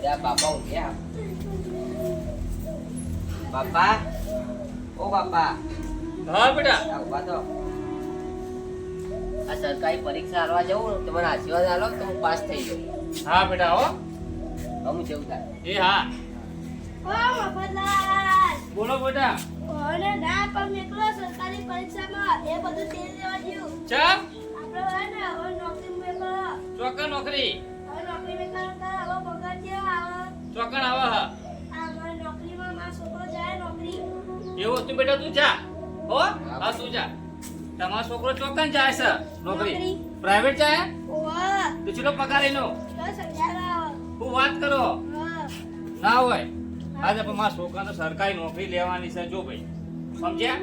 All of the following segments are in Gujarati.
બાપા ઉઠ્યા. બાપા, ઓ બાપા. હા બેટા. ઉભા તો. આ સરકારી પરીક્ષા આલવા જવું ને, તમારા આશીર્વાદ આલો તો હું પાસ થઈ જાઉં. હા બેટા હો. હું જવું થાય. એ હા. ઓ મફતલાલ. બોલો બેટા. ઓને ના પણ એકલો સરકારી પરીક્ષામાં એ બધું તેલ લેવા જેવું. ચમ આપણે હોય ને હવે નોકરી મેકો. ચોકન નોકરી. હવે નોકરી મેકો તો હવે પગાર કેવો આવે? ચોકન આવે હ. આ મારી નોકરીમાં મારો છોકરો જાય નોકરી. એવું તું બેટા તું જા. હો? હા તું જા. તમારો છોકરો ચોકન જાય છે નોકરી. નોકરી. પ્રાઇવેટ જાય? ઓવા. તો ચલો પગાર એનો. 10,000 આવે. હું વાત કરો. હા. ના હોય. આજે પણ મારા છોકરાને સરકારી નોકરી લેવાની છે જો ભાઈ. સમજ્યા?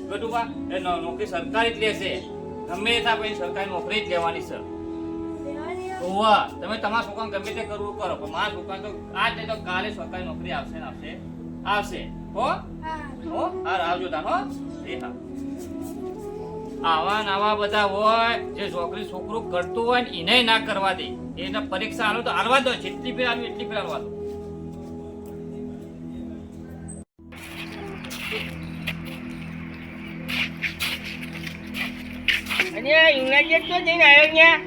ગટુબા એ નોકરી સરકારી જ લેશે. ગમે તે આપણે સરકારી નોકરી જ લેવાની છે. લેવાની આવે. ઓવા તમે તમારા છોકરાને ગમે તે કરવું કરો પણ મારા છોકરાને તો આજ નહીં તો કાલે સરકારી નોકરી આવશે ને આવશે. હો? હા. હો? હાર આવજો તાન હો. એ હા. આવા નવા બધા હોય જે છોકરું કરતું હોય ને એને ના કરવા દે. એને પરીક્ષા આલો તો આલવા દો. જેટલી ફેર આલવી એટલી ફેર આલવા દો. અને યુનાઇટેડ તો જઈને આવ્યો ન્યા.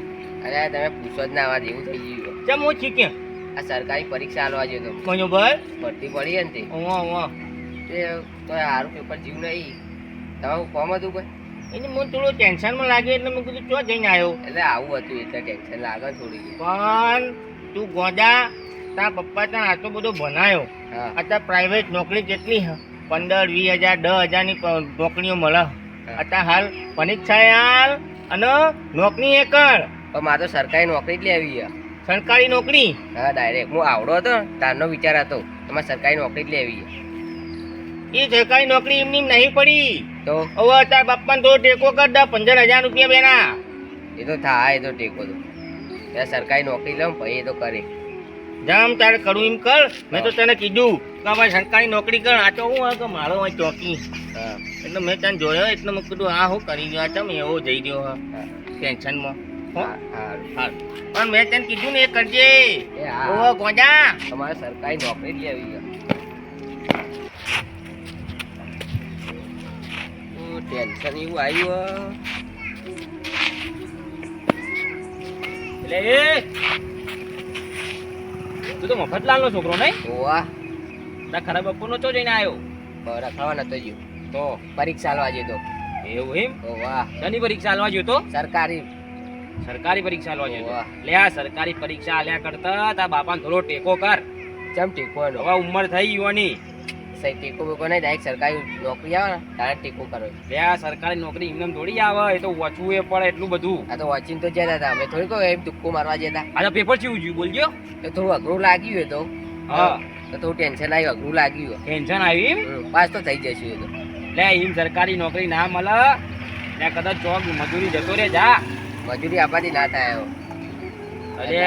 અરે તમે પૂછો જ ના આવા જેવું થઈ ગયું. ચમ હું શીખ્યો આ સરકારી પરીક્ષા આલવા જતો. બરોબર. ભરતી પડી હે ને તે. ઓવા તે તો હારું પેપર જીવ નહીં. તમારું કોમ હતું કોઈ? એને મને થોડું ટેન્શનમાં લાગ્યું એટલે મેં કીધું ચો જઈને આવ્યો. એટલે આવું હતું એટલે ટેન્શન લાગે ને થોડી. પણ તું ગોડા તારા પપ્પા તને આટલો બધો ભણાયો. હા. અત્યારે પ્રાઇવેટ નોકરી કેટલી હ 15,000, 20,000, 10,000 ની નોકરીઓ મળે. અત્યારે હાલ પરીક્ષા હાલ અને નોકરી એ કર. પણ મારે તો સરકારી નોકરી જ લેવી છે. સરકારી નોકરી હા ડાયરેક્ટ હું આવડો હતો ને તારનો વિચાર હતો તમારે સરકારી નોકરી જ લેવી છે. એ સરકારી નોકરી એમની નહીં પડી. તો હવે તારા બાપાને થોડો ટેકો કર દે 15,000 રૂપિયા બેના. એ તો થાય એ તો ટેકો તો ત્યાં સરકારી નોકરી લઉં પછી એ તો કરે. જામ તારે કરું એમ કર. મેં તો તને કીધું કે ભાઈ સરકારી નોકરી કર. આ તો હું હોય કે મારો હોય ચોકી. હા એટલે મેં તને જોયો એટલે મેં કીધું હા હું કરી ગયો તમે એવો જઈ ગયો હા હા ટેન્શનમાં. હો હા હારું. હા પણ મેં તને કીધું ને એ કરજે. એ હા ઓ ગોજા તમારે સરકારી નોકરી જ લેવી છે. ટેન્શન એવું આવ્યું એટલે એ તું તો મફતલાલ નો છોકરો નહીં? ઓવા તારા ખરાબ બપોરનો ચો જઈને આવ્યો બરા ખાવા નતો ગયો તો પરીક્ષા આલવા જતો. એવું એમ? ઓવા શેની પરીક્ષા આલવા ગયો તો? સરકારી. સરકારી પરીક્ષા આલવા ગયો તો. વાહ. લે આ સરકારી પરીક્ષા આલ્યા કરતા તારા બાપાને થોડો ટેકો કર. ચમ ટેકોનો હવે ઉંમર થઈ યુવાની. સહી ટેકો બેકો નહીં ડાયરેક્ટ સરકારી નોકરી આવે ને તારે ટેકો કરો. લે આ સરકારી નોકરી એમને થોડી આવે. એ તો વાંચવું એ પડે એટલું બધું. આ તો વોચિંગ તો જતા હતા અમે થોડી કોઈ એમ તુક્કો મારવા જતા. આ તો પેપર ચેવું જ્યું બોલજો. તો થોડું અઘરું લાગ્યું એ તો. હા તો થોડું ટેન્શન આવ્યું અઘરું લાગ્યું. ટેન્શન આવ્યું એમ? પાસ તો થઈ જશે એ તો. લે એમ સરકારી નોકરી ના મળે લે કદાચ ચોક મજૂરી જતો રે જા. મજૂરી આપવાથી ના થાય એવો. અરે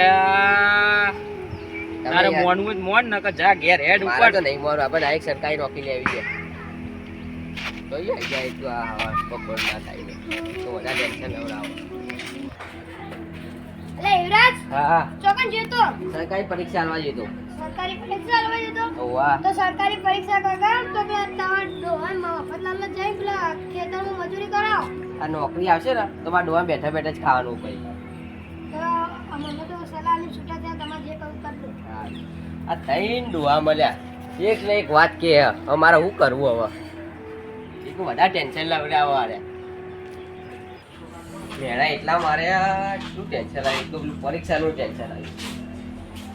તારે મોનવું જ મોન ન કે જા ઘેર હેડ મારે ઉપર. તો નહીં મારું આપણે ડાયરેક્ટ સરકારી નોકરી લેવી છે. તો એ આવી જાય તો આ બપોર ના થાય ને તો વધારે ટેન્શન લેવડાવો. એટલે યુવરાજ હા હા ચોકન જતો સરકારી પરીક્ષા આલવા જતો. સરકારી પરીક્ષા આલવા જતો. વાહ તો સરકારી પરીક્ષા કરતા તો પેલા તમાર ડોહાન મફતલાલ ને જઈ પેલા ખેતરમાં મજૂરી કરાવો. આ નોકરી આવશે ને તો મારા ડોવા બેઠા બેઠા જ ખાવાનું પડી. તો અમને તો સલાહની છૂટા થયા તમારે જે કરવું કરજો. આ ત્રણ ડોવા મળ્યા એક ને એક વાત કે હવે મારે શું કરવું હવે એક વધારે ટેન્શન લાવડાવો આરે મેળા એટલા મારે શું ટેન્શન આવ્યું એક તો પેલું પરીક્ષાનું ટેન્શન આવ્યું.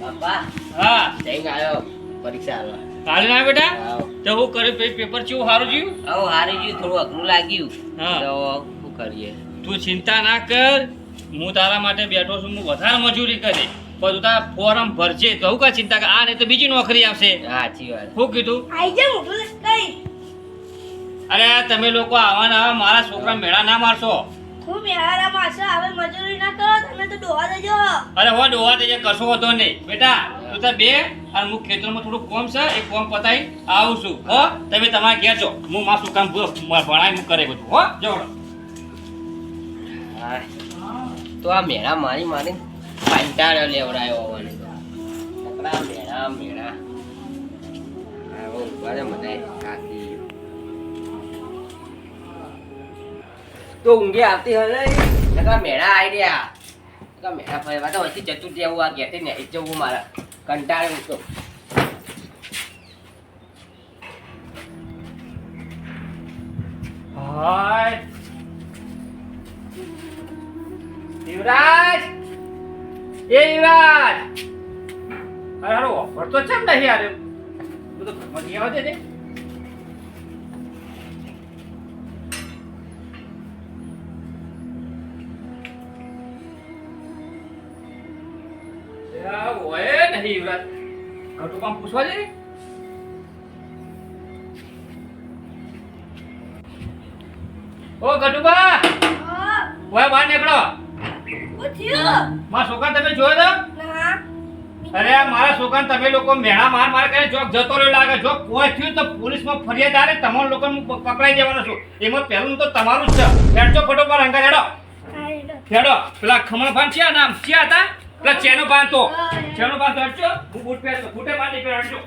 બાપા હા જઈને આવ્યો પરીક્ષા આલવા. કાલે ના બેટા આવો તો હું કર્યું પછી પેપર કેવું સારું જ્યું? આવો હારી ગયું થોડું અઘરું લાગ્યું. હા. તો શું કરીએ. તું ચિંતા ના કર. હું તારા માટે બેઠો છું. હું વધારે મજૂરી કરી પણ તું તારા ફોર્મ ભરજે તો હું કા ચિંતા કર. આ નહીં તો બીજી નોકરી આવશે. હા સાચી વાત. શું કીધું? આઈ જા મોટું કઈ અરે તમે લોકો આવા ને આવા મારા છોકરા મેળા ના મારશો. હું મેહારા માસે હવે મજૂરી ના કરો તમે તો ડોહા દેજો. અરે હો ડોવા તે કરશો હતો નહીં બેટા. તું તાર બે અને હું ખેતરમાં થોડું કોમ છે એ કોમ પતાવી આવું છું. હો તમે તમારા ઘેર છો. હું મારું કામ ભણાય હું કરે બધું. હો જવડો. હા તો આ મેળા મારી કંટાળો લેવડાયો હોવાની તો નકરા મેળા આ મેળા આવો ઉભા રે મને કાકી તો ઊંઘે આવતી હલે નકા મેળા આઈ રહ્યા નકા મેળા ફરવા તો વચ્ચે જતું જવું આ ઘેરથી ને જવું મારા કંટાળે હું તો હાય યુવરાજ એ યુવરાજ અરે હારો ઓફર તો ચમ નહીં યાર તું તો ઘરમાં નહીં આવજે ને ઓય નહીં યુવરાજ ઘટું કામ પૂછવા દે ઓ ગટુબા ઓય બહાર નીકળો મારા છોકરા તમે જોયો તો અરે આ મારા છોકરા તમે લોકો મેળા માર કરીને જોક જતો રહ્યો લાગે જો કોઈ થયું તો પોલીસમાં ફરિયાદ આવે તમારા લોકોને હું પકડાઈ જવાનો છું એમાં પહેલું તો તમારું જ છે હેડજો ફટોફટ રંગા હેડો હેડો પેલા ખમણ ભાન છે નામ છે હતા પેલા ચેનો ભાન તો હેડજો હું બૂટ પહેરતો બૂટે ભાન નહીં પહેરજો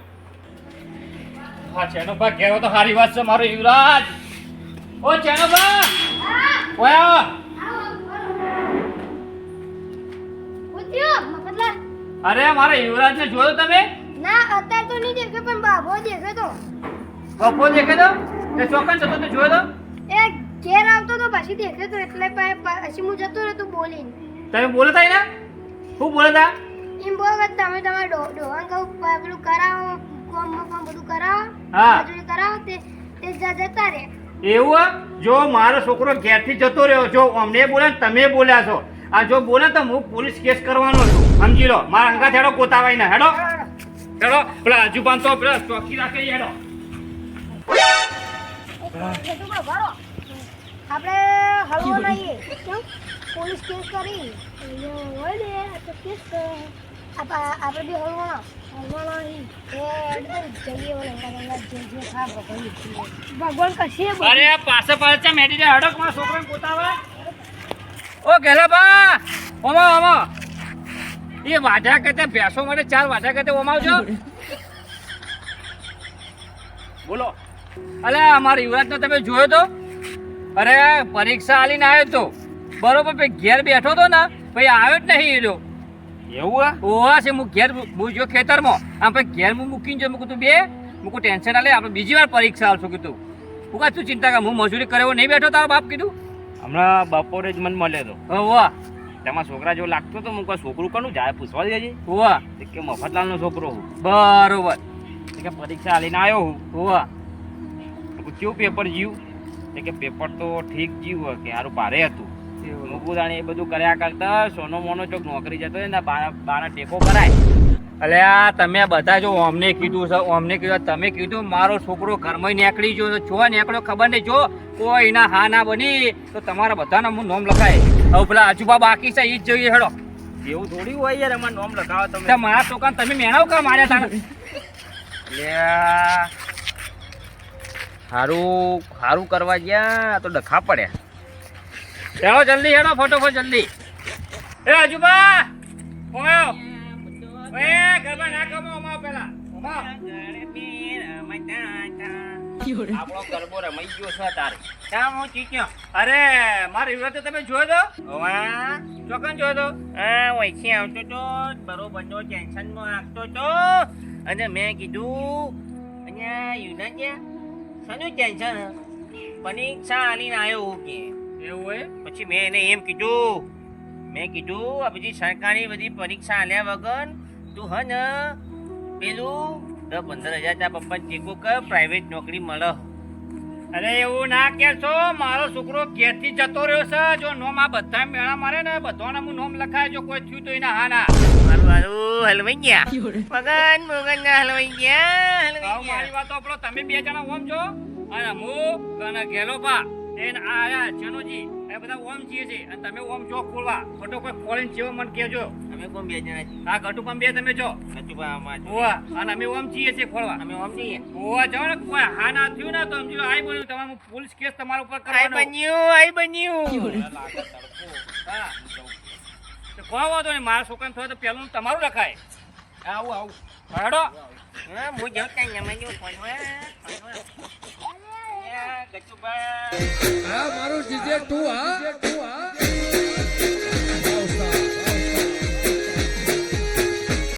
હા ચેનો ભાન કહેવો તો સારી વાત છે મારો યુવરાજ ઓ ચેનો ભાન ઓય આવો અરે મારા યુવરાજ ને જોયો તમે ના અત્યારે તો નહીં દેખે પણ બાબો દેખે તો બપો દેખે તો તે ચોકન જતો તો જોયો તો એ ઘેર આવતો તો પછી દેખે તો એટલે પછી હું જતો રહ્યો તો બોલીને તમે બોલતા ને શું બોલતા એમ બોલ કે તમે તમારે ડોહાન કહું પેલું કરાવો કોમ બધું કરાવો હા. મજૂરી કરાવો તે જતા રે એવું જો મારો છોકરો ઘેરથી જતો રહ્યો જો અમને બોલે ને તમે બોલ્યા છો આ જો બોલે તો હું પોલીસ કેસ કરવાનો છું સમજી લો મારા અંગા હેડો કોતાવાય ને હેડો હેડો પેલા આજુબાન તો પેલા ચોકી રાખે હેડો આપણે હળવો નહીં કેમ પોલીસ કેસ કરી હોય ને તો કેસ આપણે બી હળવાનો નહીં જઈએ ભગવાન કશે અરે પાસે પાસે મેડી દે હેડો મારા છોકરાને કોતાવા ઓ ગેલાબા ઓમા ઓમા એ વાઢા કરતે ભેંસો માટે 4 વાઢા કરતે ઓમાવજો બોલો અલે અમારા યુવરાજને તમે જોયો તો અરે પરીક્ષા આલીને આવ્યો તો બરોબર પછી ઘેર બેઠો તો ને પછી આવ્યો જ નહીં એનો એવું ઓવા છે હું ઘેર હું જો ખેતરમાં આમ પછી ઘેર હું મૂકીને જો મૂકું તું બે મૂકું ટેન્શન આલે આપણે બીજી વાર પરીક્ષા આવશું કીધું હું કાં તું ચિંતા કર હું મજૂરી કરે નહીં બેઠો તારો બાપ કીધું હમણાં બપોરે જ મને મળ્યો હતો વાહ તેમાં છોકરા જેવો લાગતો તો હું કોઈ છોકરું કોનું જાય પૂછવા દેજે વાહ કે મફતલાલનો છોકરો હું બરોબર કે પરીક્ષા આલીને આવ્યો હું વાહ કેવું પેપર જીવ કે પેપર તો ઠીક જીવ કે સારું ભારે હતું મૂકું જાણે એ બધું કર્યા કરતા સોનો મોનો ચોક નોકરી જતો હોય ને બાના ટેકો કરાય અલે આ તમે બધા જો અમને કીધું છે અમને કીધું તમે કીધું મારો છોકરો ઘરમાં નીકળી જો છો નીકળ્યો ખબર નહીં જો કોઈ ના હા ના બની તો તમારા બધાના હું નોમ લખાય હવે પેલા આજુબા બાકી છે ઈ જ જોઈએ હેડો એવું થોડી હોય યાર અમારે નોમ લખાવો તમે મારા છોકરાને તમે મેણાવ કા માર્યા તા એટલે સારું કરવા ગયા તો ડખા પડ્યા ચાલો જલ્દી હેડો ફટોફટ જલ્દી એ આજુબા ઓયો ઓય ગરબા ના કમો અમાવ પેલા અમાવ આપણો ગરબો રમાઈ ગયો છે તારે ક્યાં હું ચીક્યો અરે મારી વિરોધ તમે જોયો તો વાહ ચોકન જોયો તો વૈસી આવતો તો બરોબર નો ટેન્શનમાં રાખતો તો અને મેં કીધું અહીંયા યુનાન છે શાનું ટેન્શન પરીક્ષા આલીને આવ્યો હું કે એવું હોય પછી મેં એને એમ કીધું આ બધી સરકારી બધી પરીક્ષા આલ્યા વગર તું હ ને પેલું 10-15 હજાર પપ્પા ટેકો કર પ્રાઇવેટ નોકરી મળે અરે એવું ના કહેશો મારો છોકરો ઘેરથી જતો રહ્યો છે જો નોમ આ બધા મેળા મારે ને બધાના હું નોમ લખાય જો કોઈ થયું તો એના હા ના મારું હલવાઈ ગયા મગન ના હલવાઈ ગયા મારી વાત આપણો તમે 2 જણા ઓમ છો અને હું અને ગેલોપા એને આયા ચનોજી એ બધા ઓમ છીએ છે અને તમે ઓમ જો ખોલવા ફોટો કોઈ ખોલીને જેવો મને કહેજો અમે કોણ 2 જણા છીએ આ ઘટુ કામ 2 તમે છો ઓવા અને અમે ઓમ છીએ છે ખોલવા અમે ઓમ છીએ ઓવા જાવ ને કોઈ હા ના થયું ને તો સમજી લો આઈ બન્યું તમારું પોલીસ કેસ તમારા ઉપર કરવાનો આઈ બન્યું હા તો કોઈ વાંધો નહીં મારા છોકરાને થયો તો પહેલું તમારું લખાય આવું આવું હેડો હા હું જાઉં ત્યાં જમાઈ ગયો ફોનમાં ગચુભાઈ હા મારું જીજે તું હા